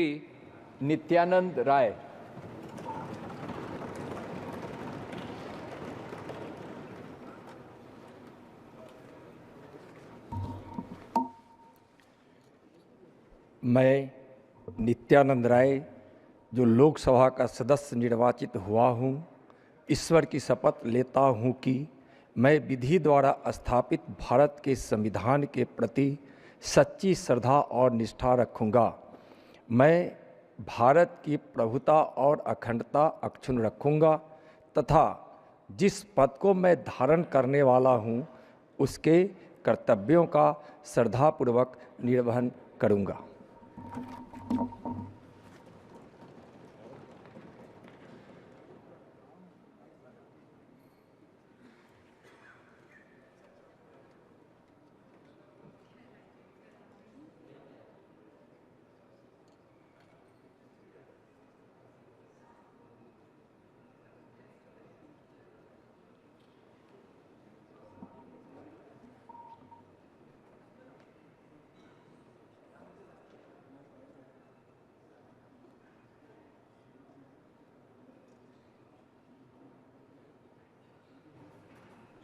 नित्यानंद राय। मैं नित्यानंद राय जो लोकसभा का सदस्य निर्वाचित हुआ हूँ, ईश्वर की शपथ लेता हूँ कि मैं विधि द्वारा स्थापित भारत के संविधान के प्रति सच्ची श्रद्धा और निष्ठा रखूँगा। मैं भारत की प्रभुता और अखंडता अक्षुण्ण रखूँगा तथा जिस पद को मैं धारण करने वाला हूँ उसके कर्तव्यों का श्रद्धापूर्वक निर्वहन करूँगा।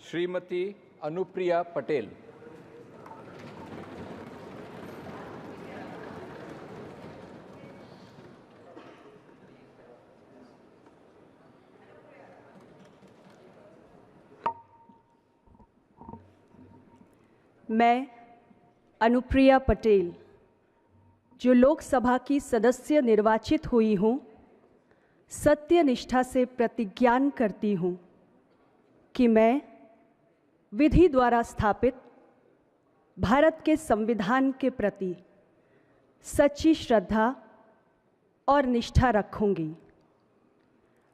श्रीमती अनुप्रिया पटेल। मैं अनुप्रिया पटेल जो लोकसभा की सदस्य निर्वाचित हुई हूँ, सत्य निष्ठा से प्रतिज्ञान करती हूँ कि मैं विधि द्वारा स्थापित भारत के संविधान के प्रति सच्ची श्रद्धा और निष्ठा रखूंगी।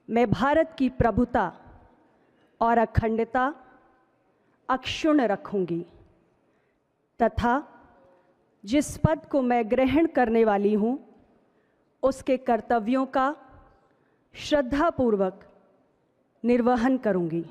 मैं भारत की प्रभुता और अखंडता अक्षुण्ण रखूंगी तथा जिस पद को मैं ग्रहण करने वाली हूँ उसके कर्तव्यों का श्रद्धापूर्वक निर्वहन करूंगी।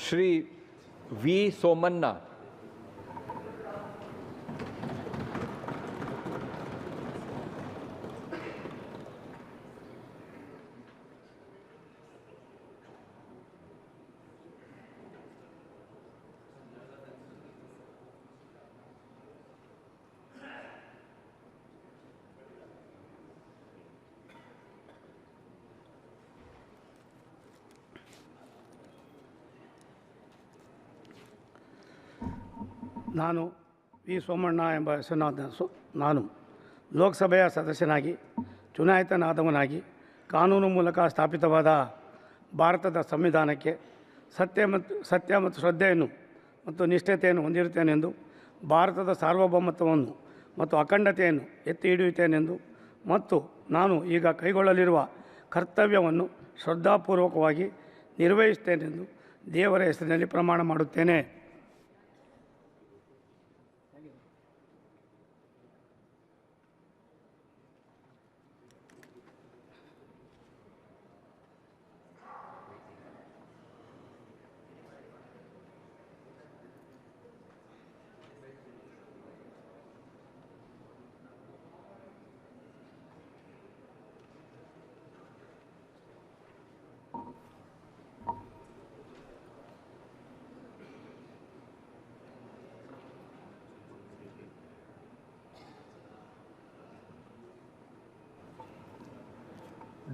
श्री वी सोमन्ना, ನಾನು ವಿ ಸೋಮಣ್ಣ ಎಂಬ ಹೆಸರಿನ ನಾನು ಲೋಕಸಭೆಯ ಸದಸ್ಯನಾಗಿ ಚುನಾಯಿತನಾದವನಾಗಿ ಕಾನೂನು ಮೂಲಕ ಸ್ಥಾಪಿತವಾದ ಭಾರತದ ಸಂವಿಧಾನಕ್ಕೆ ಸತ್ಯ ಮತ್ತು ಶ್ರದ್ಧೆಯನ್ನು ಮತ್ತು ನಿಷ್ಠತೆಯನ್ನು ಹೊಂದಿರುತ್ತೇನೆಂದು, ಭಾರತದ ಸಾರ್ವಭೌಮತ್ವವನ್ನು ಮತ್ತು ಅಖಂಡತೆಯನ್ನು ಎತ್ತಿ ಹಿಡಿಯುತ್ತೇನೆಂದು ಮತ್ತು ನಾನು ಈಗ ಕೈಗೊಳ್ಳಲಿರುವ ಕರ್ತವ್ಯವನ್ನು ಶ್ರದ್ಧಾಪೂರ್ವಕವಾಗಿ ನಿರ್ವಹಿಸುತ್ತೇನೆಂದು ದೇವರ ಹೆಸರಿನಲ್ಲಿ ಪ್ರಮಾಣ ಮಾಡುತ್ತೇನೆ.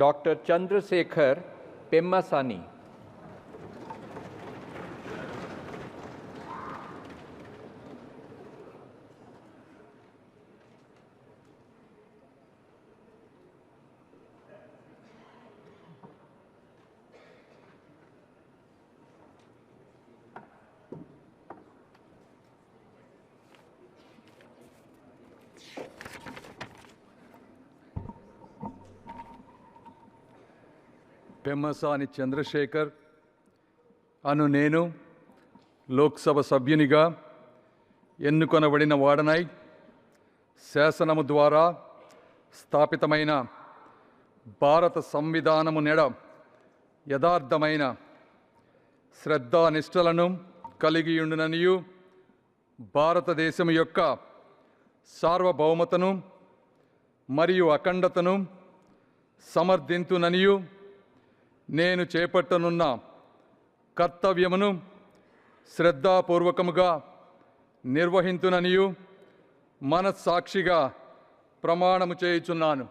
डॉक्टर चंद्रशेखर पेम्मासानी, పెమ్మసాని చంద్రశేఖర్ అను నేను లోక్సభ సభ్యునిగా ఎన్నుకొనబడిన వాడనై శాసనము ద్వారా స్థాపితమైన భారత సంవిధానము నెడ యథార్థమైన శ్రద్ధానిష్టలను కలిగి ఉండుననియు, భారతదేశము యొక్క సార్వభౌమతను మరియు అఖండతను సమర్థింతుననియు, నేను చేపట్టనున్న కర్తవ్యమును శ్రద్ధాపూర్వకముగా నిర్వహింతుననియు మనస్సాక్షిగా ప్రమాణము చేయుచున్నాను.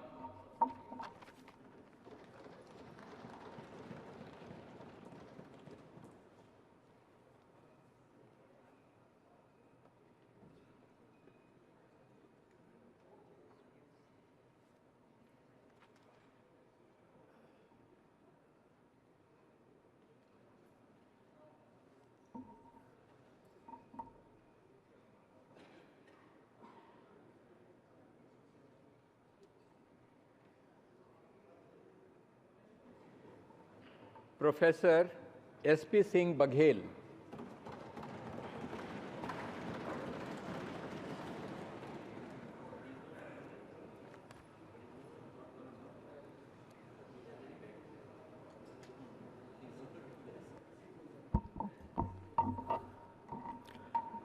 प्रोफेसर एसपी सिंह बघेल,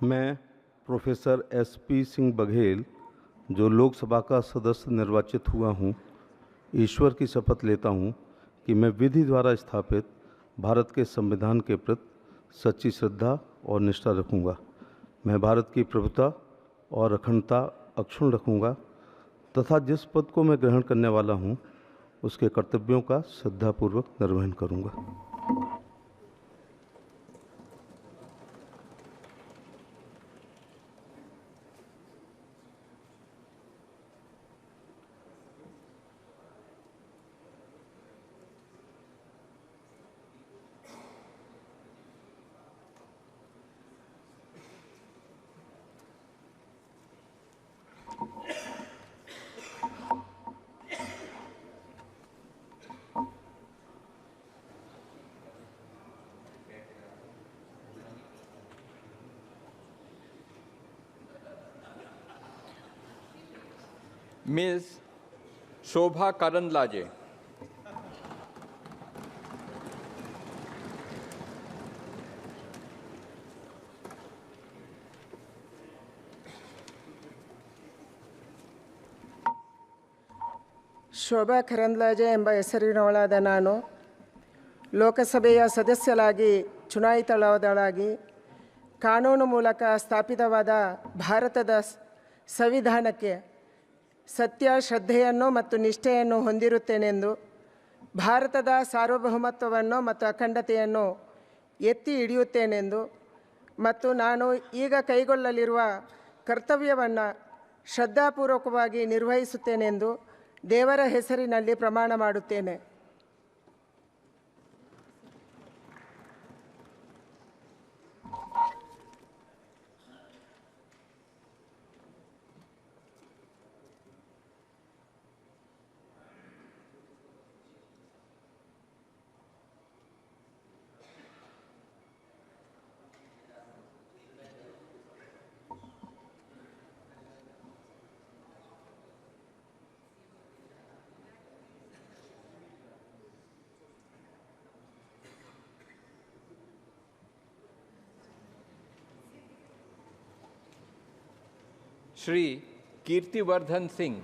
मैं प्रोफेसर एसपी सिंह बघेल, जो लोकसभा का सदस्य निर्वाचित हुआ हूँ, ईश्वर की शपथ लेता हूँ कि मैं विधि द्वारा स्थापित भारत के संविधान के प्रति सच्ची श्रद्धा और निष्ठा रखूँगा। मैं भारत की प्रभुता और अखंडता अक्षुण्ण रखूँगा तथा जिस पद को मैं ग्रहण करने वाला हूँ उसके कर्तव्यों का श्रद्धापूर्वक निर्वहन करूँगा। मिस शोभा करंदलाजे, ಶೋಭಾ ಕರಂದ್ಲಾಜೆ ಎಂಬ ಹೆಸರಿನವಳಾದ ನಾನು ಲೋಕಸಭೆಯ ಸದಸ್ಯರಾಗಿ ಚುನಾಯಿತಳಾದಳಾಗಿ ಕಾನೂನು ಮೂಲಕ ಸ್ಥಾಪಿತವಾದ ಭಾರತದ ಸಂವಿಧಾನಕ್ಕೆ ಸತ್ಯ, ಶ್ರದ್ಧೆಯನ್ನು ಮತ್ತು ನಿಷ್ಠೆಯನ್ನು ಹೊಂದಿರುತ್ತೇನೆಂದು, ಭಾರತದ ಸಾರ್ವಭೌಮತ್ವವನ್ನು ಮತ್ತು ಅಖಂಡತೆಯನ್ನು ಎತ್ತಿ ಹಿಡಿಯುತ್ತೇನೆಂದು ಮತ್ತು ನಾನು ಈಗ ಕೈಗೊಳ್ಳಲಿರುವ ಕರ್ತವ್ಯವನ್ನು ಶ್ರದ್ಧಾಪೂರ್ವಕವಾಗಿ ನಿರ್ವಹಿಸುತ್ತೇನೆಂದು ದೇವರ ಹೆಸರಿನಲ್ಲಿ ಪ್ರಮಾಣ ಮಾಡುತ್ತೇನೆ. श्री कीर्तिवर्धन सिंह।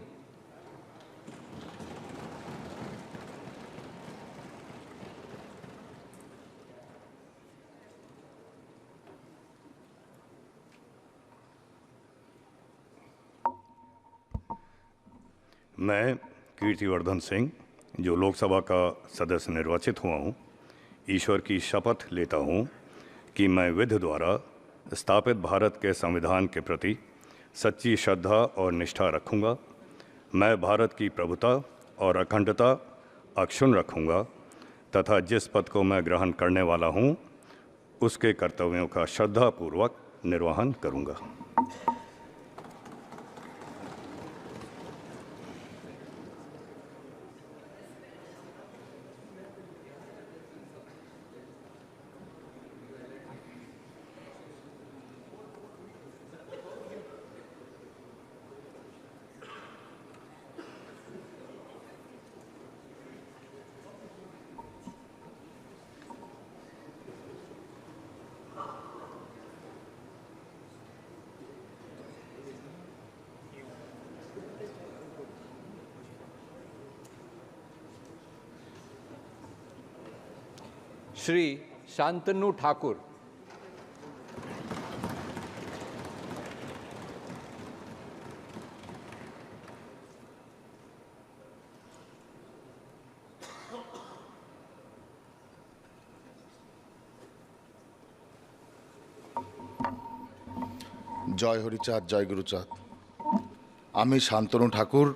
मैं कीर्तिवर्धन सिंह, जो लोकसभा का सदस्य निर्वाचित हुआ हूँ, ईश्वर की शपथ लेता हूँ कि मैं विधि द्वारा स्थापित भारत के संविधान के प्रति सच्ची श्रद्धा और निष्ठा रखूँगा। मैं भारत की प्रभुता और अखंडता अक्षुण्ण रखूँगा तथा जिस पद को मैं ग्रहण करने वाला हूँ उसके कर्तव्यों का श्रद्धापूर्वक निर्वहन करूँगा। श्री शांतनु ठाकुर। জয় হরিচাঁদ, জয় গুরুচাঁদ। আমি শান্তনু ঠাকুর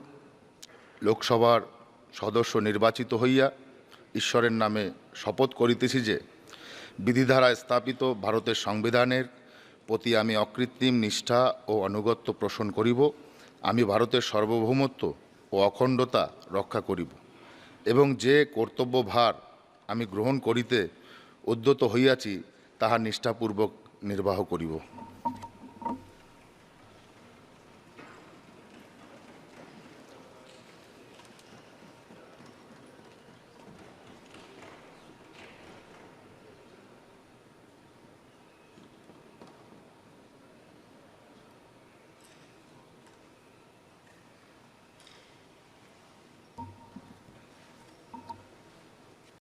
লোকসভার সদস্য নির্বাচিত হইয়া ঈশ্বরের নামে শপথ করিতেছি যে বিধিধারায় স্থাপিত ভারতের সংবিধানের প্রতি আমি অকৃত্রিম নিষ্ঠা ও আনুগত্য পোষণ করিব। আমি ভারতের সার্বভৌমত্ব ও অখণ্ডতা রক্ষা করিব এবং যে কর্তব্যভার আমি গ্রহণ করিতে উদ্যত হইয়াছি তাহা নিষ্ঠাপূর্বক নির্বাহ করিব।